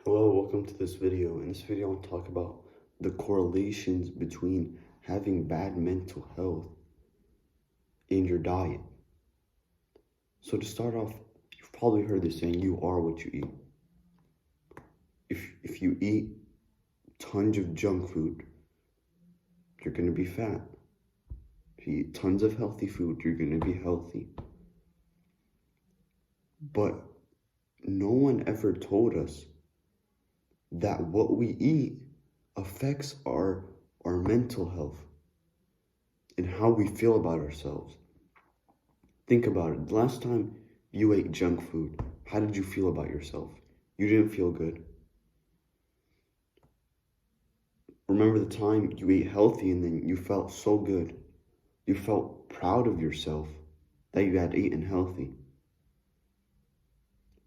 Hello, welcome to this video. In this video, I'll talk about the correlations between having bad mental health and your diet. So to start off, you've probably heard this saying, you are what you eat. If you eat tons of junk food, you're going to be fat. If you eat tons of healthy food, you're going to be healthy. But no one ever told us that what we eat affects our mental health and how we feel about ourselves. Think about it. The last time you ate junk food, how did you feel about yourself? You didn't feel good. Remember the time you ate healthy and then you felt so good. You felt proud of yourself that you had eaten healthy.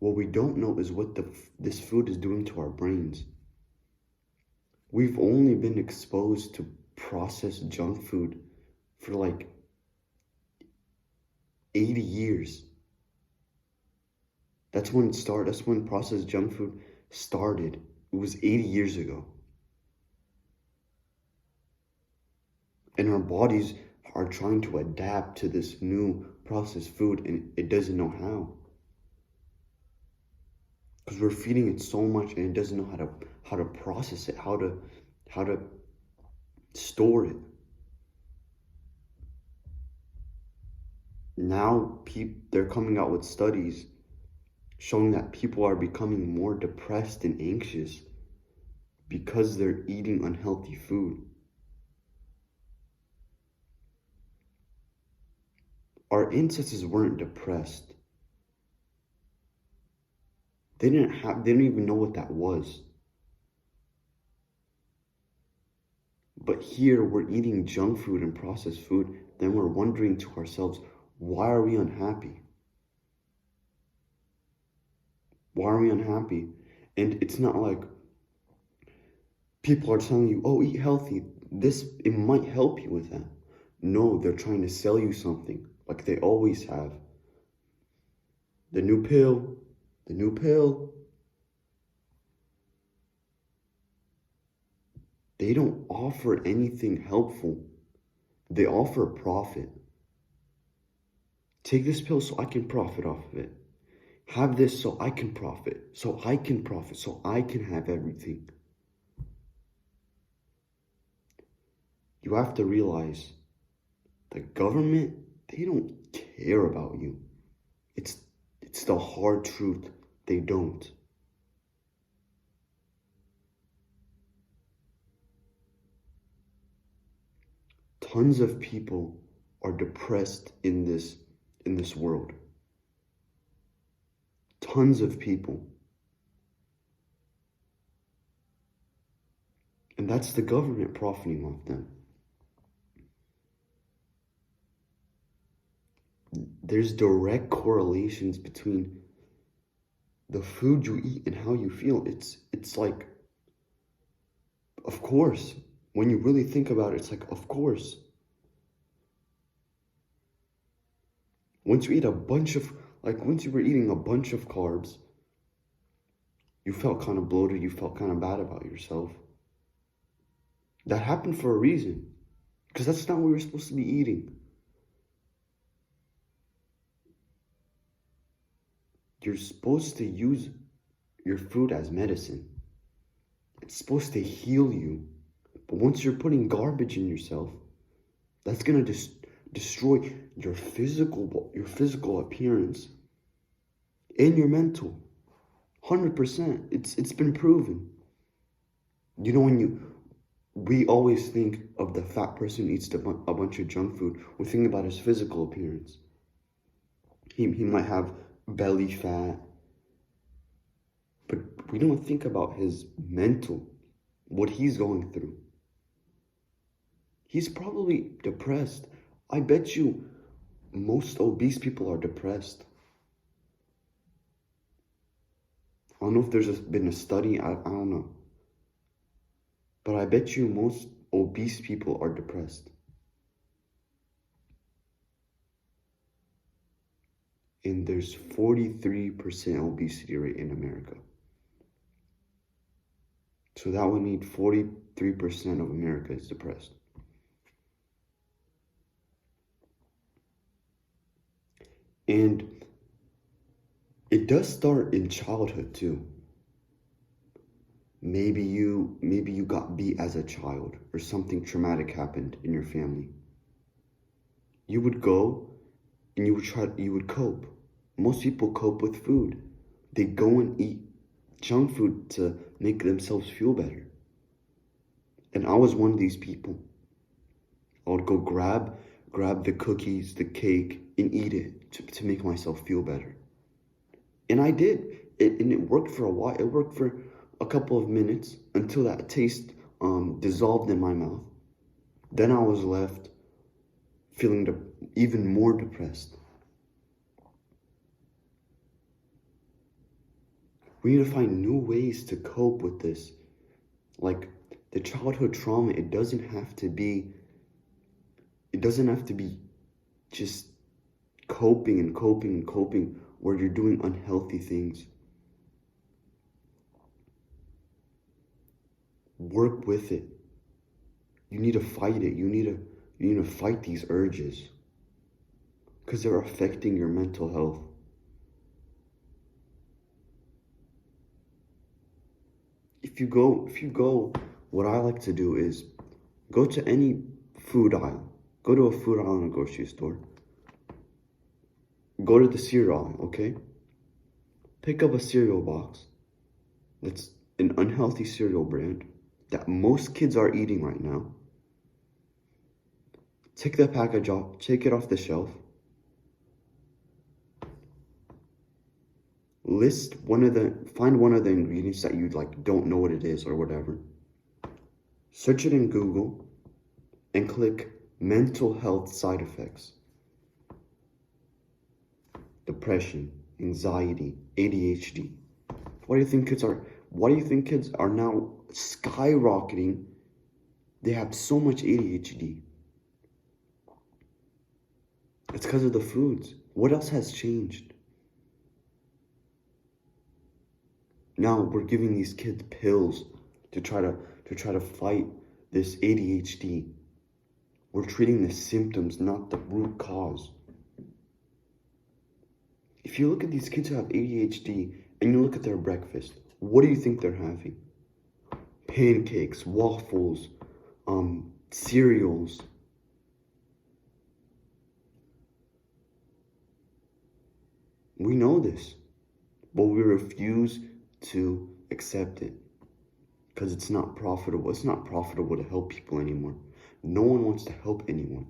What we don't know is what this food is doing to our brains. We've only been exposed to processed junk food for like 80 years. That's when it started. That's when processed junk food started. It was 80 years ago. And our bodies are trying to adapt to this new processed food, and it doesn't know how. Because we're feeding it so much and it doesn't know how to process it, how to store it. Now they're coming out with studies showing that people are becoming more depressed and anxious because they're eating unhealthy food. Our ancestors weren't depressed. They didn't even know what that was. But here we're eating junk food and processed food, then we're wondering to ourselves, why are we unhappy? Why are we unhappy? And it's not like people are telling you, oh, eat healthy. It might help you with that. No, they're trying to sell you something, like they always have. The new pill, the new pill. They don't offer anything helpful. They offer profit. Take this pill so I can profit off of it. Have this so I can profit, so I can profit, so I can have everything. You have to realize the government, they don't care about you. It's the hard truth. They don't. Tons of people are depressed in this world. Tons of people. And that's the government profiting off them. There's direct correlations between the food you eat and how you feel. It's like, of course. When you really think about it, it's like, of course. Once you were eating a bunch of carbs, you felt kind of bloated, you felt kind of bad about yourself. That happened for a reason, because that's not what we're supposed to be eating. You're supposed to use your food as medicine. It's supposed to heal you. But once you're putting garbage in yourself, that's going to destroy your physical appearance and your mental. 100%. It's been proven. You know, we always think of the fat person who eats a bunch of junk food. We think about his physical appearance. He might have belly fat. But we don't think about his mental, what he's going through. He's probably depressed. I bet you most obese people are depressed. I don't know if there's been a study, I don't know. But I bet you most obese people are depressed. And there's 43% obesity rate in America. So that would mean 43% of America is depressed. And it does start in childhood too. Maybe you got beat as a child or something traumatic happened in your family. You would go and you would cope. Most people cope with food. They go and eat junk food to make themselves feel better. And I was one of these people. I would go grab the cookies, the cake, and eat it to make myself feel better. And I did. And it worked for a while. It worked for a couple of minutes until that taste dissolved in my mouth. Then I was left feeling even more depressed. We need to find new ways to cope with this. Like the childhood trauma, it doesn't have to be just coping and coping and coping where you're doing unhealthy things. Work with it. You need to fight it. You need to fight these urges because they're affecting your mental health. If you go, what I like to do is go to any food aisle. Go to a food aisle in a grocery store. Go to the cereal aisle, okay? Pick up a cereal box that's an unhealthy cereal brand that most kids are eating right now. Take the package off, take it off the shelf. Find one of the ingredients that you don't know what it is or whatever. Search it in Google and click mental health side effects. Depression, anxiety, ADHD. Why do you think kids are now skyrocketing? They have so much ADHD. It's because of the foods. What else has changed? Now we're giving these kids pills to try to fight this ADHD. We're treating the symptoms, not the root cause. If you look at these kids who have ADHD and you look at their breakfast, what do you think they're having? Pancakes, waffles, cereals. We know this, but we refuse to accept it because it's not profitable. It's not profitable to help people anymore. No one wants to help anyone.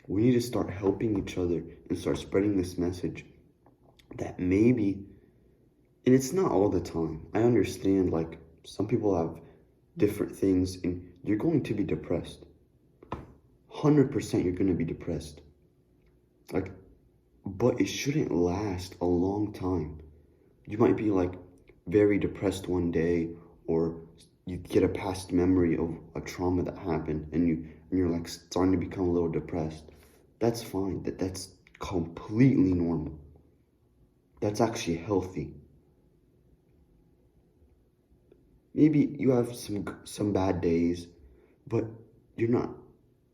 We need to start helping each other and start spreading this message that maybe, and it's not all the time. I understand, some people have different things and you're going to be depressed. 100% you're going to be depressed. But it shouldn't last a long time. You might be very depressed one day, or you get a past memory of a trauma that happened and you're starting to become a little depressed. That's fine. That's completely normal. That's actually healthy. Maybe you have some bad days, but you're not.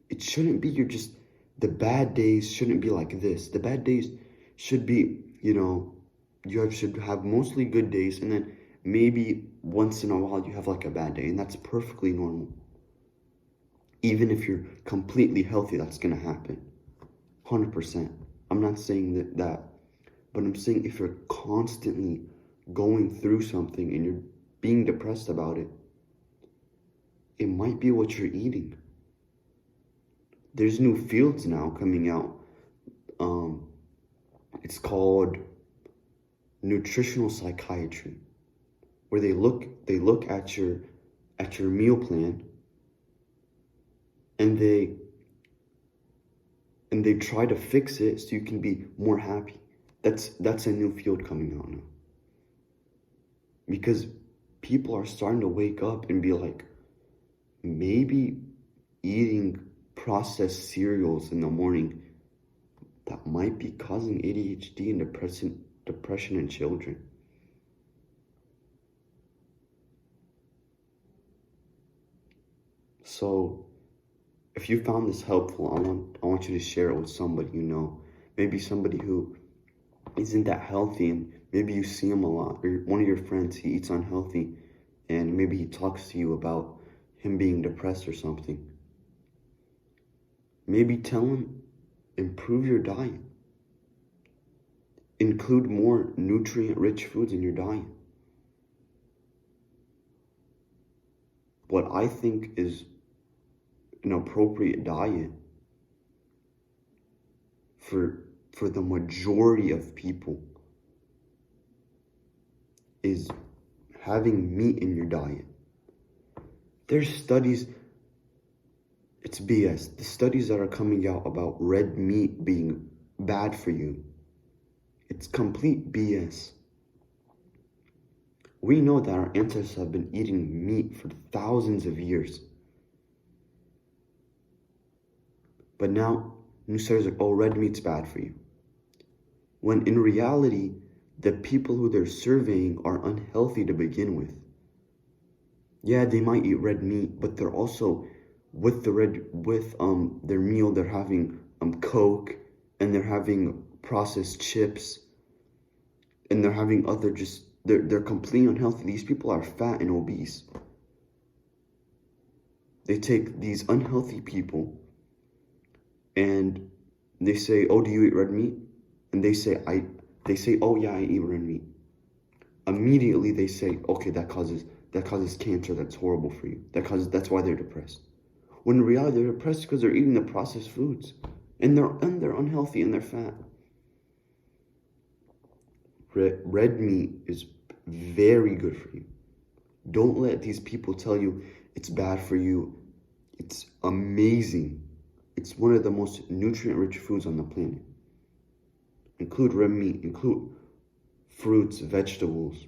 It shouldn't be. The bad days shouldn't be like this. The bad days should be, should have mostly good days, and then maybe once in a while you have a bad day, and that's perfectly normal. Even if you're completely healthy, that's gonna happen. 100%. I'm not saying that, but I'm saying if you're constantly going through something and you're being depressed about it, it might be what you're eating. There's new fields now coming out. It's called nutritional psychiatry, where they look at your meal plan and they try to fix it so you can be more happy. That's a new field coming out now. Because people are starting to wake up and be like, maybe eating processed cereals in the morning, that might be causing ADHD and depression in children. So if you found this helpful, I want you to share it with somebody you know. Maybe somebody who isn't that healthy, and maybe you see him a lot, or one of your friends, he eats unhealthy, and maybe he talks to you about him being depressed or something. Maybe tell him, improve your diet. Include more nutrient-rich foods in your diet. What I think is an appropriate diet for the majority of people is having meat in your diet. There's studies, it's BS. The studies that are coming out about red meat being bad for you, it's complete BS. We know that our ancestors have been eating meat for thousands of years. But now, new studies are like, oh, red meat's bad for you. When in reality, the people who they're surveying are unhealthy to begin with. Yeah, they might eat red meat, but they're also with their meal, they're having Coke, and they're having processed chips, and they're having other they're completely unhealthy. These people are fat and obese. They take these unhealthy people and they say, oh, do you eat red meat? And they say, oh yeah, I eat red meat. Immediately they say, okay, that causes cancer, that's horrible for you. That's why they're depressed. When in reality they're depressed because they're eating the processed foods. And they're unhealthy and they're fat. Red meat is very good for you. Don't let these people tell you it's bad for you. It's amazing. It's one of the most nutrient-rich foods on the planet. Include red meat, include fruits, vegetables.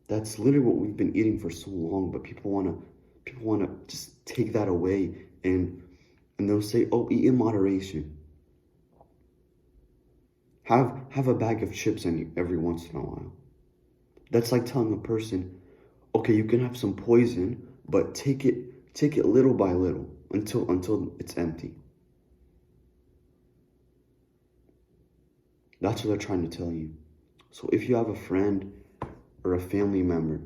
That's literally what we've been eating for so long, but people wanna just take that away, and they'll say, oh, eat in moderation. Have a bag of chips every once in a while. That's like telling a person, okay, you can have some poison, but take it little by little until it's empty. That's what they're trying to tell you. So if you have a friend or a family member,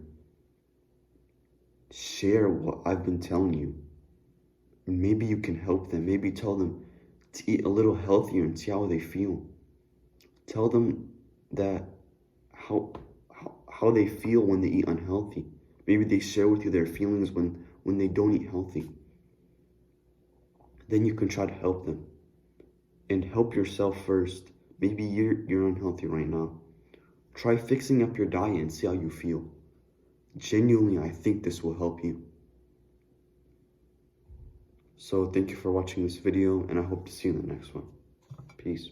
share what I've been telling you. And maybe you can help them. Maybe tell them to eat a little healthier and see how they feel. Tell them that how they feel when they eat unhealthy. Maybe they share with you their feelings when they don't eat healthy. Then you can try to help them. And help yourself first. Maybe you're unhealthy right now. Try fixing up your diet and see how you feel. Genuinely, I think this will help you. So thank you for watching this video, and I hope to see you in the next one. Peace.